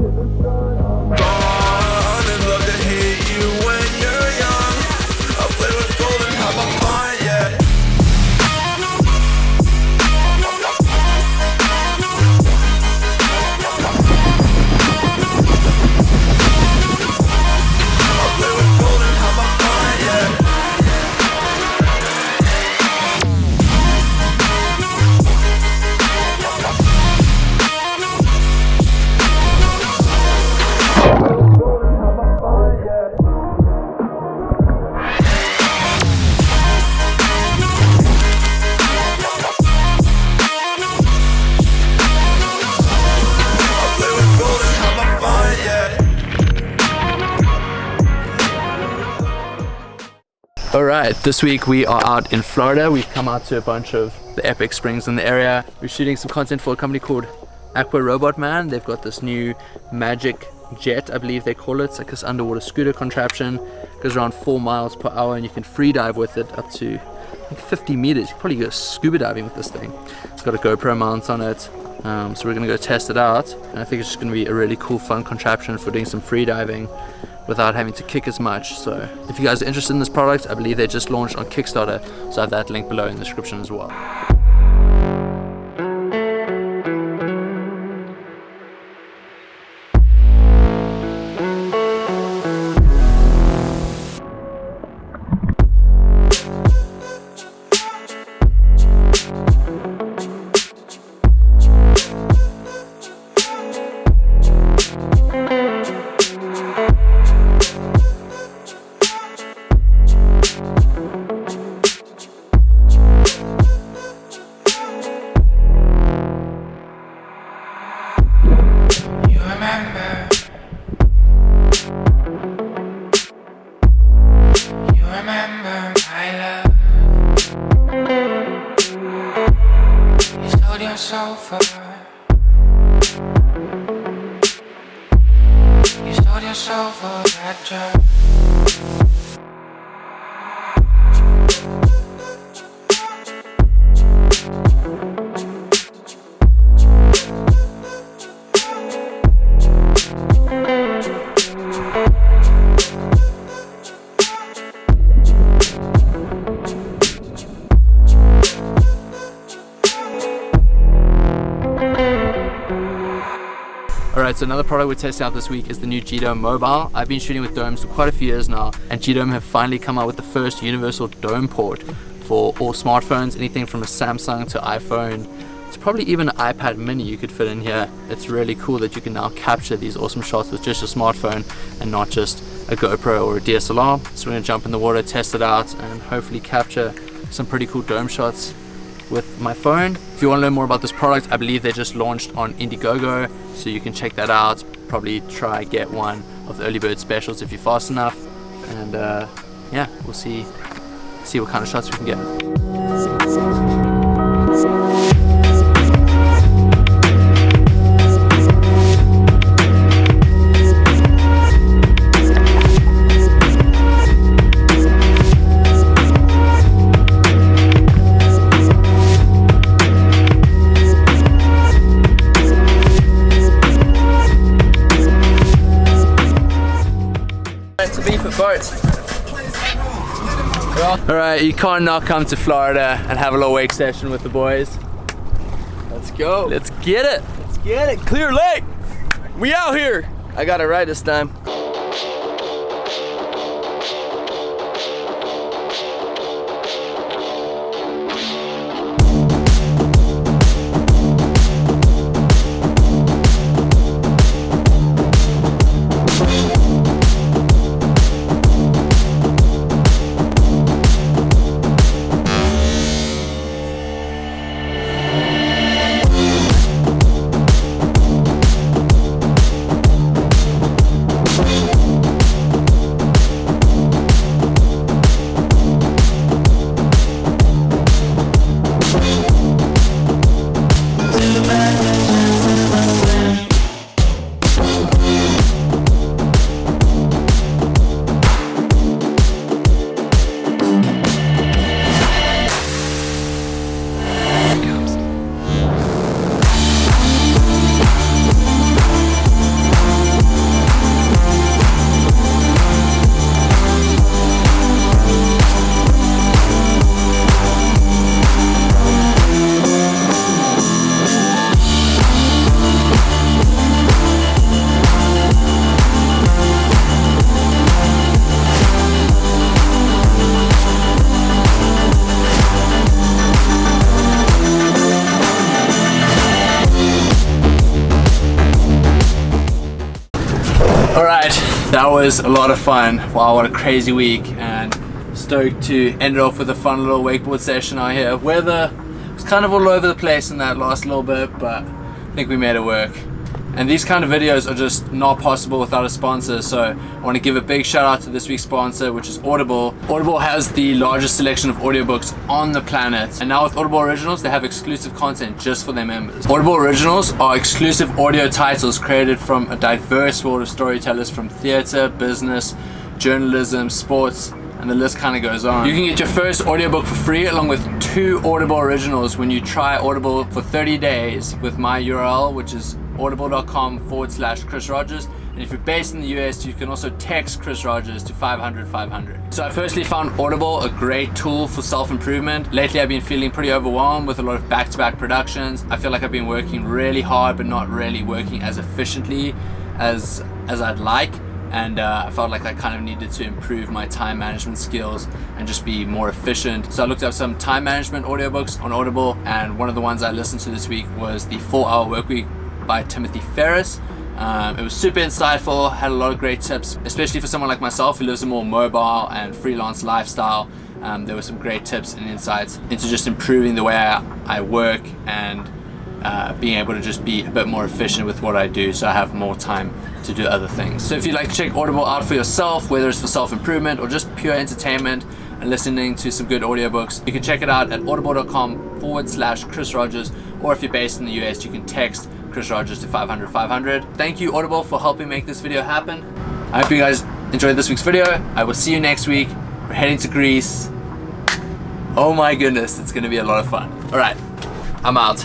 and love to hit you when you're young. I play with gold and have my fun, yeah. I play with gold and have my fun, yeah. Alright, this week we are out in Florida. We've come out to a bunch of the epic springs in the area. We're shooting some content for a company called Aqua Robot Man. They've got this new magic jet, I believe they call it. It's like this underwater scooter contraption. It goes around 4 miles per hour and you can free dive with it up to like 50 meters. You can probably go scuba diving with this thing. It's got a GoPro mount on it. So we're gonna go test it out. And I think it's just gonna be a really cool, fun contraption for doing some free diving without having to kick as much. So if you guys are interested in this product, I believe they just launched on Kickstarter, so I have that link below in the description as well. You sold yourself for that job. Alright, so another product we're testing out this week is the new G-Dome Mobile. I've been shooting with domes for quite a few years now, and G-Dome have finally come out with the first universal dome port for all smartphones, anything from a Samsung to iPhone. It's probably even an iPad mini you could fit in here. It's really cool that you can now capture these awesome shots with just your smartphone and not just a GoPro or a DSLR. So we're gonna jump in the water, test it out, and hopefully capture some pretty cool dome shots with my phone. If you want to learn more about this product, I believe they just launched on Indiegogo, so you can check that out. Probably try get one of the early bird specials if you're fast enough, and yeah, we'll see what kind of shots we can get. Alright, you can't not come to Florida and have a little wake session with the boys. Let's go. Let's get it. Let's get it. Clear Lake. We out here. I got it right this time. that was a lot of fun. Wow, what a crazy week, and stoked to end it off with a fun little wakeboard session out here. Weather was kind of all over the place in that last little bit, but I think we made it work. And these kind of videos are just not possible without a sponsor, so I want to give a big shout out to this week's sponsor, which is Audible. Audible has the largest selection of audiobooks on the planet, and now with Audible Originals they have exclusive content just for their members. Audible Originals are exclusive audio titles created from a diverse world of storytellers from theatre, business, journalism, sports, and the list kind of goes on. You can get your first audiobook for free along with 2 Audible Originals when you try Audible for 30 days with my URL, which is audible.com/Chris Rogers. And if you're based in the US, you can also text Chris Rogers to 500-500. So I personally found Audible a great tool for self-improvement. Lately I've been feeling pretty overwhelmed with a lot of back-to-back productions. I feel like I've been working really hard but not really working as efficiently as I'd like. And I felt like I kind of needed to improve my time management skills and just be more efficient. So I looked up some time management audiobooks on Audible, and one of the ones I listened to this week was the 4-Hour Workweek by Timothy Ferriss. It was super insightful, had a lot of great tips, especially for someone like myself who lives a more mobile and freelance lifestyle. There were some great tips and insights into just improving the way I work and being able to just be a bit more efficient with what I do, so I have more time to do other things. So if you'd like to check Audible out for yourself, whether it's for self-improvement or just pure entertainment and listening to some good audiobooks, you can check it out at audible.com/Chris Rogers, or if you're based in the US, you can text Chris Rogers to 500-500. Thank you Audible for helping make this video happen. I hope you guys enjoyed this week's video. I will see you next week. We're heading to Greece. Oh my goodness, it's gonna be a lot of fun. All right, I'm out.